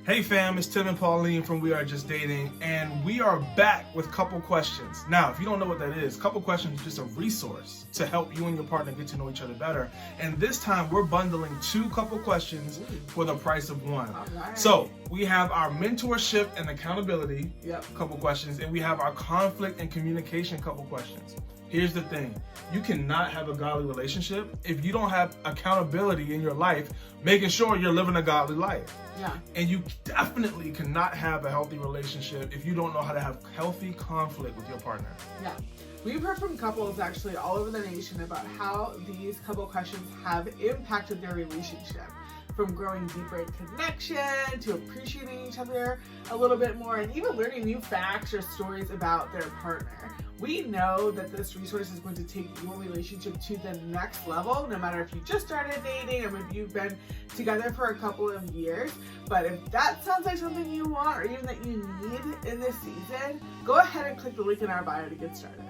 Hey fam, it's Tim and Pauline from We Are Just Dating, and we are back with Couple Questions. Now, if you don't know what that is, Couple Questions is just a resource to help you and your partner get to know each other better. And this time, we're bundling 2 couple questions for the price of 1. Right. So, we have our mentorship and accountability couple questions, and we have our conflict and communication couple questions. Here's the thing. You cannot have a godly relationship if you don't have accountability in your life, making sure you're living a godly life. Yeah. And you definitely cannot have a healthy relationship if you don't know how to have healthy conflict with your partner. Yeah. We've heard from couples actually all over the nation about how these couple questions have impacted their relationship. From growing deeper in connection to appreciating each other a little bit more and even learning new facts or stories about their partner. We know that this resource is going to take your relationship to the next level, no matter if you just started dating or if you've been together for a couple of years. But if that sounds like something you want or even that you need in this season, go ahead and click the link in our bio to get started.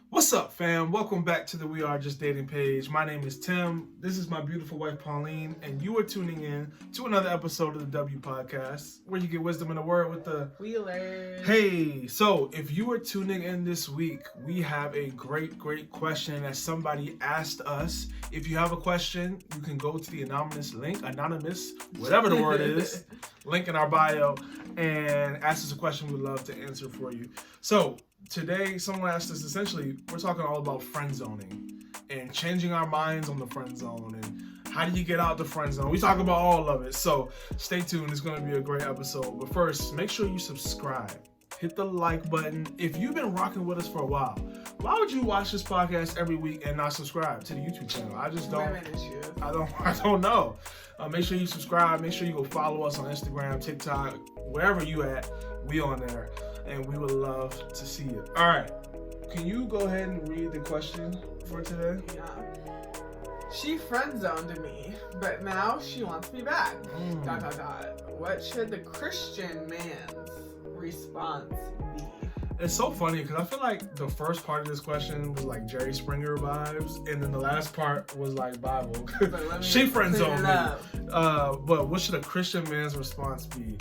What's up, fam? Welcome back to the We Are Just Dating page. My name is Tim. This is my beautiful wife, Pauline, and you are tuning in to another episode of the W Podcast, where you get wisdom in the word with the Wheelers. Hey, so if you are tuning in this week, we have a great question that somebody asked us. If you have a question, you can go to the anonymous, whatever the word is, link in our bio, and ask us a question we'd love to answer for you. So, today, someone asked us, essentially, we're talking all about friend zoning and changing our minds on the friend zone and how do you get out the friend zone. We talk about all of it, so stay tuned. It's going to be a great episode. But first, make sure you subscribe. Hit the like button. If you've been rocking with us for a while, why would you watch this podcast every week and not subscribe to the YouTube channel? I just don't. I don't know. Make sure you subscribe. Make sure you go follow us on Instagram, TikTok, wherever you at. We on there. And we would love to see it. All right. Can you go ahead and read the question for today? Yeah. She friend-zoned me, but now she wants me back. ... What should the Christian man's response be? It's so funny because I feel like the first part of this question was like Jerry Springer vibes, and then the last part was like Bible. She friend-zoned me. But what should a Christian man's response be?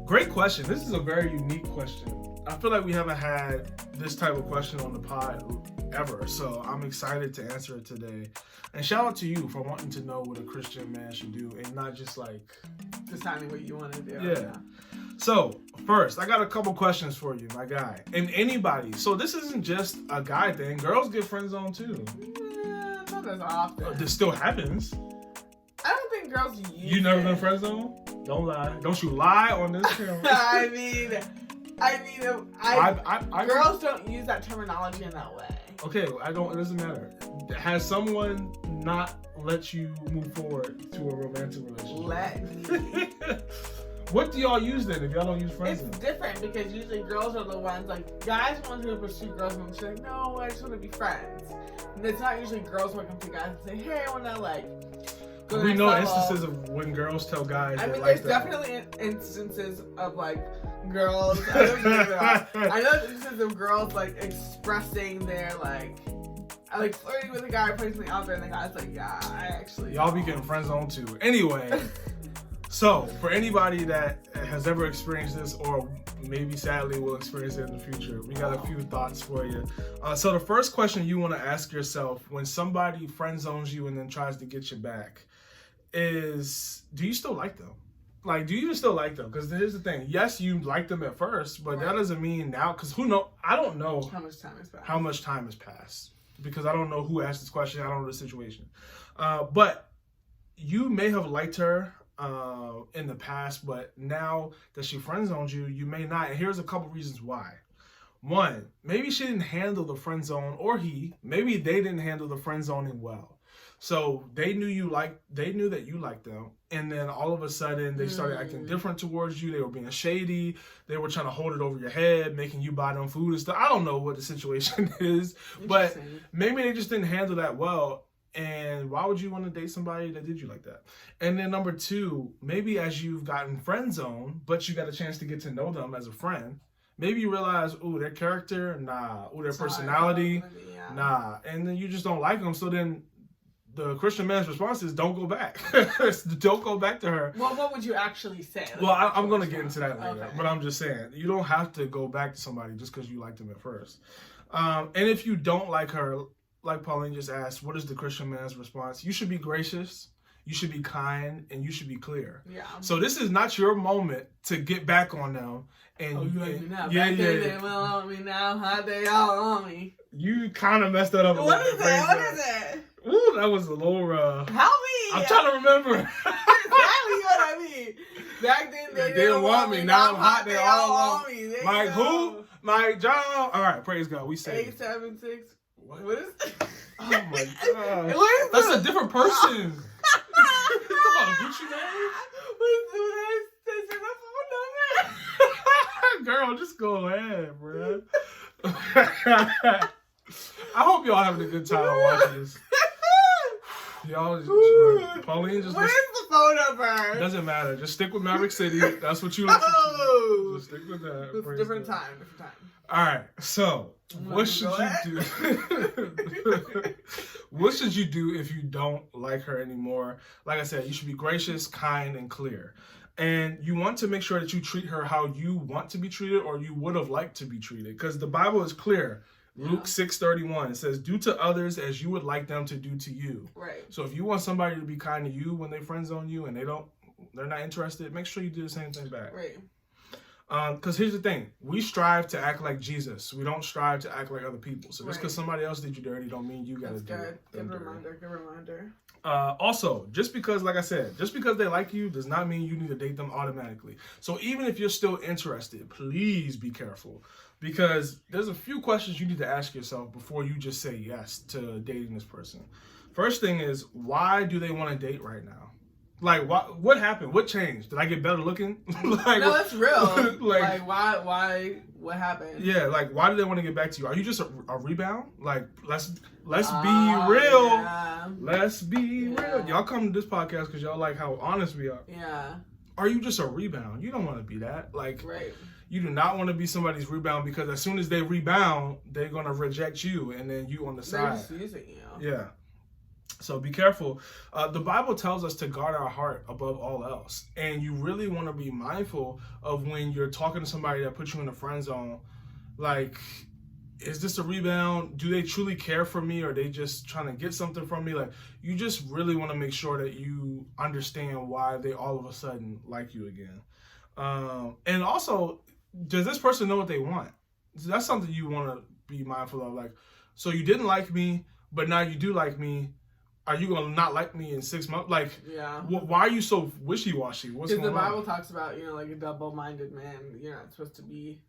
Great question. This is a very unique question. I feel like we haven't had this type of question on the pod ever, so I'm excited to answer it today. And shout out to you for wanting to know what a Christian man should do and not just like deciding what you want to do. Yeah. So, first, I got a couple questions for you, my guy. And anybody. So, this isn't just a guy thing. Girls get friend zoned too. Not as often. This still happens. I don't think girls use You never been friend zoned? Don't lie. Don't you lie on this camera. I mean, girls don't use that terminology in that way. Okay, it doesn't matter. Has someone not let you move forward to a romantic relationship? Let me. What do y'all use then if y'all don't use friend zone? It's different because usually girls are the ones, like, guys are the ones who pursue girls and she's like, no, I just want to be friends. And it's not usually girls who come to guys and say, hey, I want to, like, we know instances of when girls tell guys. I mean, there's definitely instances of like girls. I know instances of girls like expressing their like flirting with a guy, putting something out there, and the guy's like, yeah, I actually. Y'all be getting friend zoned too. Anyway, so for anybody that has ever experienced this, or maybe sadly will experience it in the future, we got a few thoughts for you. So the first question you want to ask yourself when somebody friend zones you and then tries to get you back is, do you still like them? Like, do you even still like them? Because here's the thing. Yes, you liked them at first, but that doesn't mean now, because I don't know how much time has passed. How much time has passed. Because I don't know who asked this question. I don't know the situation. But you may have liked her in the past, but now that she friend zoned you, you may not. And here's a couple reasons why. One, maybe she didn't handle the friend zone, or maybe they didn't handle the friend zoning well. So they knew that you liked them, and then all of a sudden they started acting different towards you. They were being shady. They were trying to hold it over your head, making you buy them food and stuff. I don't know what the situation is, but maybe they just didn't handle that well. And why would you want to date somebody that did you like that? And then number 2, maybe as you've gotten friend zoned, but you got a chance to get to know them as a friend, maybe you realize, ooh, their character, nah. Ooh, their personality, nah. And then you just don't like them. So then the Christian man's response is don't go back. Don't go back to her. Well, what would you actually say? Like, Well, I'm going to get into that later. Okay. But I'm just saying, you don't have to go back to somebody just because you liked them at first. And if you don't like her, like Pauline just asked, what is the Christian man's response? You should be gracious, you should be kind, and you should be clear. Yeah. So this is not your moment to get back on them. And you like me now. Yeah, Back then they will on me now. How they all on me. You kind of messed that up. What is it? What is it? Ooh, that was a little Help me. I'm trying to remember. Exactly what I mean. Back then they didn't want me. Now I'm hot. They all on me. Mike who? Mike John. All right, praise God. We say 876. What is it? Oh my God. What is That's this? a different person. It's about a Gucci man. What's the phone number? Girl, just go ahead, bro. I hope y'all having a good time watching this. Y'all, Pauline just. Where's the phone number? Doesn't matter. Just stick with Maverick City. That's what you listen to. Just stick with that. It's different time. All right. So, what should you do? What should you do if you don't like her anymore? Like I said, you should be gracious, kind, and clear. And you want to make sure that you treat her how you want to be treated or you would have liked to be treated. Because the Bible is clear. Luke 6:31, it says, do to others as you would like them to do to you. Right. So if you want somebody to be kind to you when they friend zone you and they're not interested, make sure you do the same thing back. Right. Because here's the thing. We strive to act like Jesus. We don't strive to act like other people. So just because somebody else did you dirty don't mean you got to do it. Good reminder. Good reminder. Also, just because, like I said, just because they like you does not mean you need to date them automatically. So even if you're still interested, please be careful. Because there's a few questions you need to ask yourself before you just say yes to dating this person. First thing is, why do they want to date right now? Like, what happened? What changed? Did I get better looking? Like, no, that's real. like, why? What happened? Yeah, like, why do they want to get back to you? Are you just a rebound? Like, let's be real. Yeah. Let's be real. Y'all come to this podcast because y'all like how honest we are. Yeah. Are you just a rebound? You don't want to be that. Like, right. You do not want to be somebody's rebound because as soon as they rebound, they're going to reject you and then you on the side. They're just using you. Yeah. So be careful. The Bible tells us to guard our heart above all else. And you really want to be mindful of when you're talking to somebody that puts you in a friend zone. Like, is this a rebound? Do they truly care for me? Or are they just trying to get something from me? Like, you just really want to make sure that you understand why they all of a sudden like you again. And also, does this person know what they want? That's something you want to be mindful of. Like, so you didn't like me, but now you do like me. Are you going to not like me in 6 months? Like, why are you so wishy-washy? What's going on? Because the Bible talks about, like a double-minded man, you're not supposed to be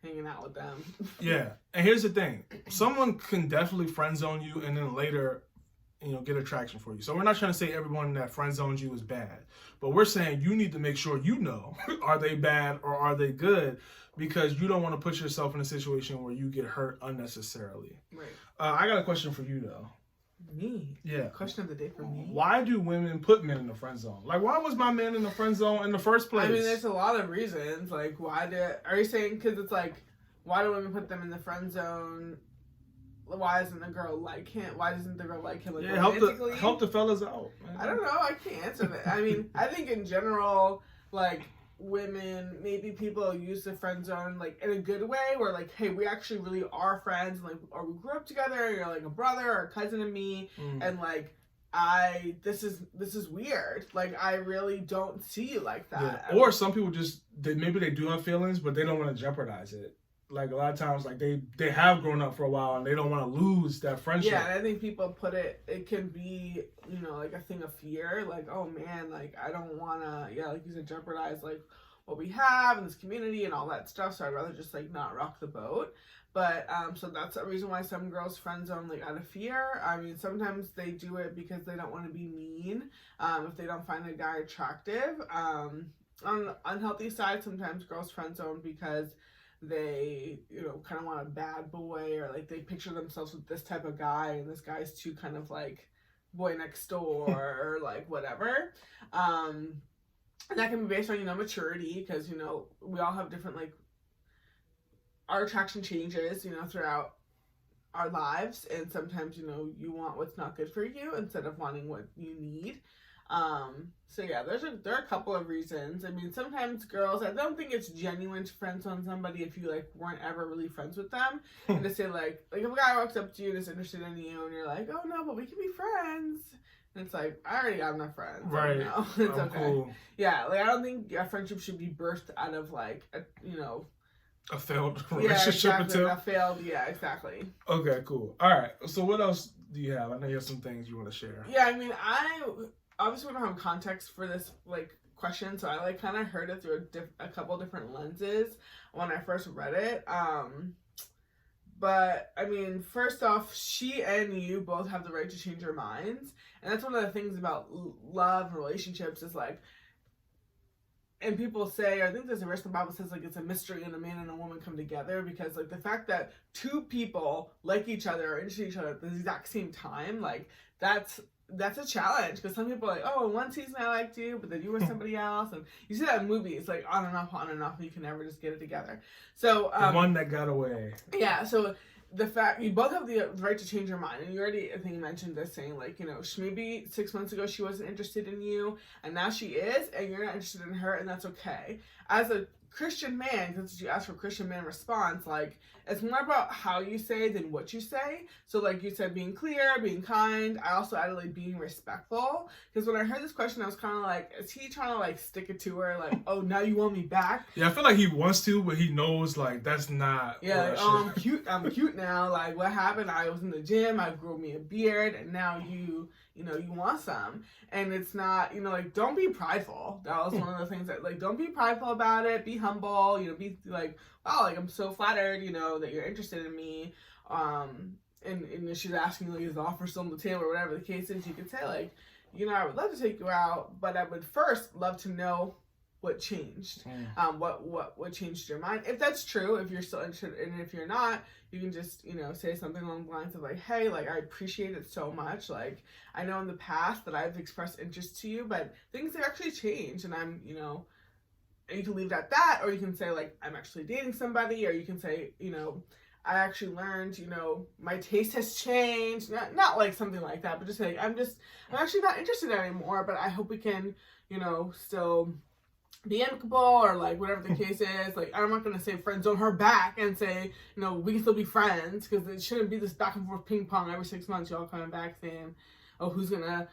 hanging out with them. Yeah. And here's the thing. Someone can definitely friend zone you and then later, get attraction for you. So we're not trying to say everyone that friend zones you is bad. But we're saying you need to make sure are they bad or are they good? Because you don't want to put yourself in a situation where you get hurt unnecessarily. Right. I got a question for you, though. Me? Yeah. Question of the day for me. Why do women put men in the friend zone? Like, why was my man in the friend zone in the first place? I mean, there's a lot of reasons. Like, are you saying because it's like, why do women put them in the friend zone? Why doesn't the girl like him? Why doesn't the girl like him? Like, help the fellas out. Man. I don't know. I can't answer that. I mean, I think in general, like, women, maybe people use the friend zone like in a good way where like, hey, we actually really are friends, and, like, or we grew up together, you're like a brother or a cousin to me, and like this is weird, like I really don't see you like that. Yeah. Or some people maybe they do have feelings but they don't want to jeopardize it. Like a lot of times, like they have grown up for a while and they don't want to lose that friendship. Yeah, and I think people put it can be, like a thing of fear. Like, oh man, like I don't want to, like you said, jeopardize like what we have in this community and all that stuff. So I'd rather just like not rock the boat. But so that's a reason why some girls friend zone like out of fear. I mean, sometimes they do it because they don't want to be mean. If they don't find a guy attractive. On the unhealthy side, sometimes girls friend zone because they, kind of want a bad boy, or like they picture themselves with this type of guy and this guy's too kind of like boy next door or like whatever. And that can be based on, maturity, because, we all have different, like, our attraction changes, throughout our lives, and sometimes, you know, you want what's not good for you instead of wanting what you need. So yeah, there are a couple of reasons. I mean, sometimes girls, I don't think it's genuine to friend zone somebody if you like weren't ever really friends with them. And to say like if a guy walks up to you and is interested in you and you're like, oh no, but we can be friends. And it's like, I already have enough friends. Right. You know? It's I'm okay. cool. Yeah, like I don't think a friendship should be birthed out of like a failed relationship exactly. A failed, yeah, exactly. Okay, cool. All right. So what else do you have? I know you have some things you want to share. Yeah, I mean, obviously we don't have context for this like question, so I like kind of heard it through a couple different lenses when I first read it. But I mean, first off, she and you both have the right to change your minds, and that's one of the things about love and relationships is like. And people say, I think there's a verse in the Bible says like it's a mystery when a man and a woman come together, because like the fact that two people like each other or interested in each other at the exact same time, like that's a challenge, because some people are like, oh, in one season I liked you, but then you were somebody else, and you see that in movies, like on and off, and you can never just get it together. So the one that got away. Yeah, so the fact you both have the right to change your mind, and you already, I think, mentioned this, saying like, you know, maybe 6 months ago she wasn't interested in you, and now she is, and you're not interested in her, and that's okay. As a Christian man, because you asked for Christian man response, like, it's more about how you say than what you say. So like you said, being clear, being kind. I also added like being respectful, because when I heard this question, I was kind of like, is he trying to like stick it to her, like, oh, now you want me back? Yeah, I feel like he wants to, but he knows like that's not. Yeah, like, oh, I'm cute now. Like, what happened? I was in the gym, I grew me a beard, and now you want some. And it's not, like, don't be prideful. That was one of the things that, like, don't be prideful about it. Be humble, be like, wow, like, I'm so flattered, that you're interested in me. And she's asking, like, is the offer still on the table or whatever the case is. You could say, like, I would love to take you out, but I would first love to know what changed, what changed your mind. If that's true, if you're still interested, and if you're not, you can just, say something along the lines of like, hey, like, I appreciate it so much. Like, I know in the past that I've expressed interest to you, but things have actually changed, and I'm, and you can leave it at that, or you can say like, I'm actually dating somebody, or you can say, I actually learned, my taste has changed. Not like something like that, but just like, I'm actually not interested anymore, but I hope we can, still be amicable, or like whatever the case is. Like, I'm not going to say friend zone her back and say, we can still be friends, because it shouldn't be this back and forth ping pong every 6 months, y'all coming back saying, oh, who's going to,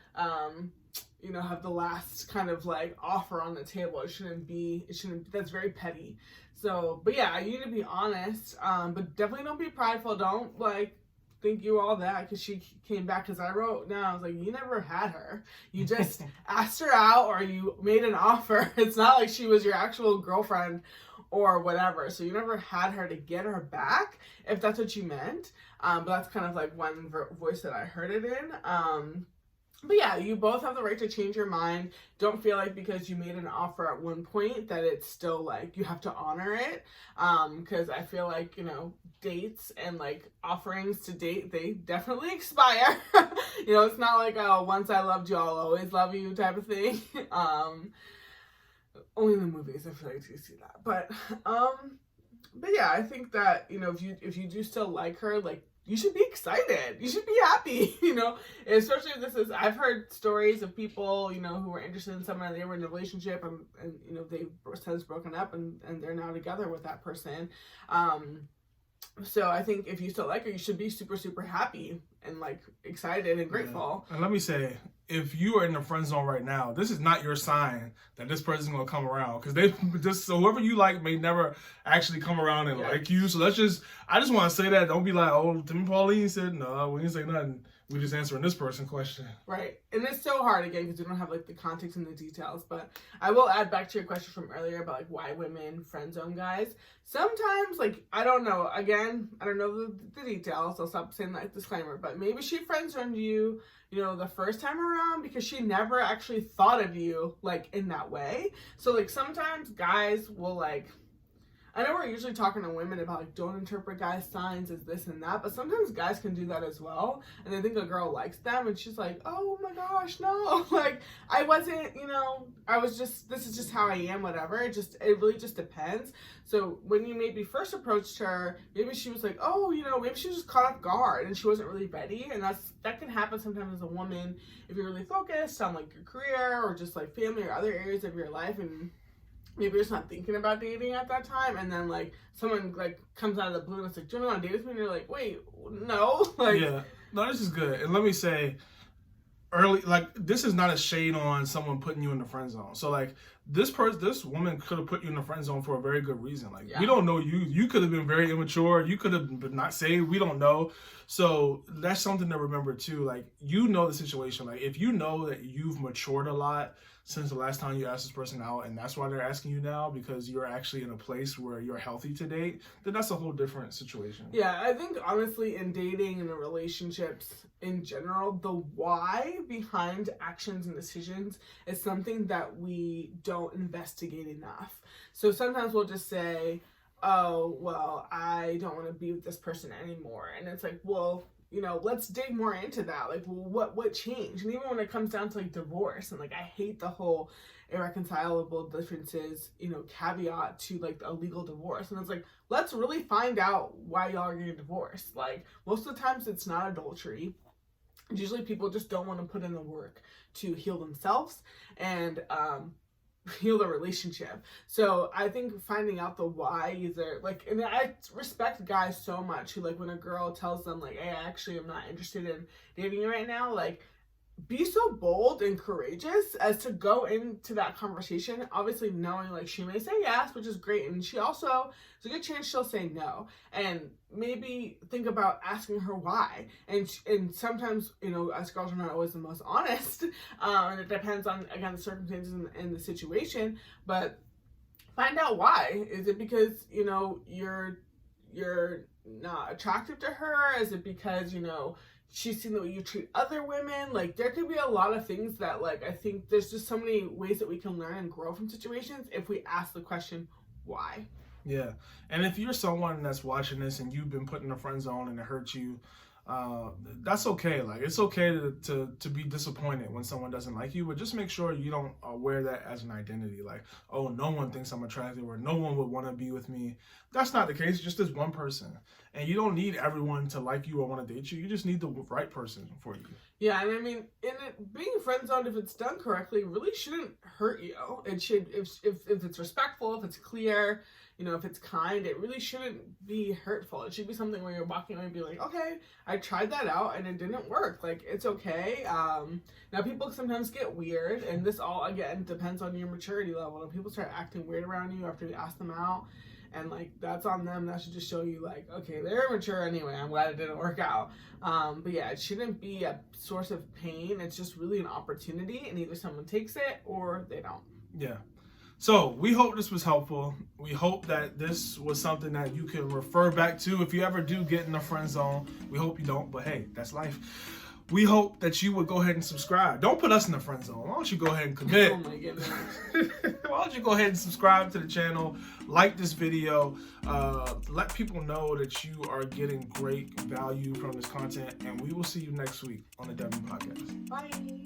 have the last kind of like offer on the table. It shouldn't be, that's very petty. So, but yeah, you need to be honest, but definitely don't be prideful. Don't like think you all that because she came back, because I wrote down, I was like, you never had her. You just asked her out, or you made an offer. It's not like she was your actual girlfriend or whatever. So you never had her to get her back, if that's what you meant. But that's kind of like one voice that I heard it in. But yeah, you both have the right to change your mind. Don't feel like because you made an offer at one point that it's still like you have to honor it. Because I feel like, dates and like offerings to date, they definitely expire. It's not like, oh, once I loved you, I'll always love you type of thing. Only in the movies I feel like you see that. But yeah, I think that, if you do still like her, like, you should be excited. You should be happy, especially if I've heard stories of people, who were interested in someone, and they were in a relationship, and they've since broken up, and they're now together with that person. So I think if you still like her, you should be super, super happy and like excited and grateful. Yeah. And let me say, if you are in the friend zone right now, this is not your sign that this person's gonna come around, because so whoever you like may never actually come around and like you. So I just want to say that. Don't be like, oh, Tim and Pauline said no, we didn't say nothing. We just answering this person's question. Right. And it's so hard, again, because we don't have like the context and the details. But I will add back to your question from earlier about like why women friend zone guys. Sometimes, like, I don't know. Again, I don't know the details. I'll stop saying that disclaimer. But maybe she friend zoned you, the first time around, because she never actually thought of you like in that way. So like sometimes guys will like, I know we're usually talking to women about like don't interpret guys' signs as this and that, but sometimes guys can do that as well, and they think a girl likes them, and she's like, oh my gosh, no, like I wasn't, I was just, this is just how I am, whatever. It really just depends. So when you maybe first approached her, maybe she was like, oh, maybe she was just caught off guard and she wasn't really ready, and that can happen sometimes as a woman if you're really focused on like your career or just like family or other areas of your life, and maybe you're just not thinking about dating at that time, and then like someone like comes out of the blue and it's like, do you want to date with me? And you're like, wait, no. Like, yeah, no, this is good. And let me say, early, like, this is not a shade on someone putting you in the friend zone. So like this woman could have put you in the friend zone for a very good reason. Like, we don't know you. You could have been very immature. You could have been not saved. We don't know. So that's something to remember too. Like, the situation. Like, if you know that you've matured a lot since the last time you asked this person out, and that's why they're asking you now because you're actually in a place where you're healthy to date, then that's a whole different situation. Yeah, I think honestly in dating and in relationships in general, the why behind actions and decisions is something that we don't investigate enough. So sometimes we'll just say, oh, well, I don't want to be with this person anymore. And it's like, well, let's dig more into that. Like, well, what changed? And even when it comes down to like divorce, and like I hate the whole irreconcilable differences, caveat to like a legal divorce. And it's like, let's really find out why y'all are getting divorced. Like, most of the times it's not adultery. Usually people just don't want to put in the work to heal themselves and heal the relationship. So I think finding out the why, either like, and I respect guys so much who, like, when a girl tells them like, hey, actually I'm not interested in dating you right now, like, be so bold and courageous as to go into that conversation, obviously knowing like she may say yes, which is great, and she also, there's a good chance she'll say no, and maybe think about asking her why. And sometimes, us girls are not always the most honest, and it depends on, again, the circumstances and the situation, but find out why. Is it because you're not attractive to her? Is it because she's seen the way you treat other women? Like, there could be a lot of things that, like, I think there's just so many ways that we can learn and grow from situations if we ask the question, why? Yeah. And if you're someone that's watching this and you've been put in a friend zone and it hurts you, that's okay. Like, it's okay to be disappointed when someone doesn't like you, but just make sure you don't wear that as an identity. Like, oh, no one thinks I'm attractive, or no one would want to be with me. That's not the case. It's just this one person. And you don't need everyone to like you or want to date you. You just need the right person for you. Yeah, and I mean, being friend zoned, if it's done correctly, really shouldn't hurt you. It should, if it's respectful, if it's clear, if it's kind, it really shouldn't be hurtful. It should be something where you're walking away and be like, okay, I tried that out and it didn't work. Like, it's okay. Now, people sometimes get weird, and this all, again, depends on your maturity level. If people start acting weird around you after you ask them out, and like, that's on them. That should just show you like, okay, they're mature anyway. I'm glad it didn't work out. But yeah, it shouldn't be a source of pain. It's just really an opportunity, and either someone takes it or they don't. Yeah. So we hope this was helpful. We hope that this was something that you can refer back to if you ever do get in the friend zone. We hope you don't, but hey, that's life. We hope that you would go ahead and subscribe. Don't put us in the friend zone. Why don't you go ahead and commit? Oh my goodness. Why don't you go ahead and subscribe to the channel, like this video, let people know that you are getting great value from this content, and we will see you next week on the Devin Podcast. Bye.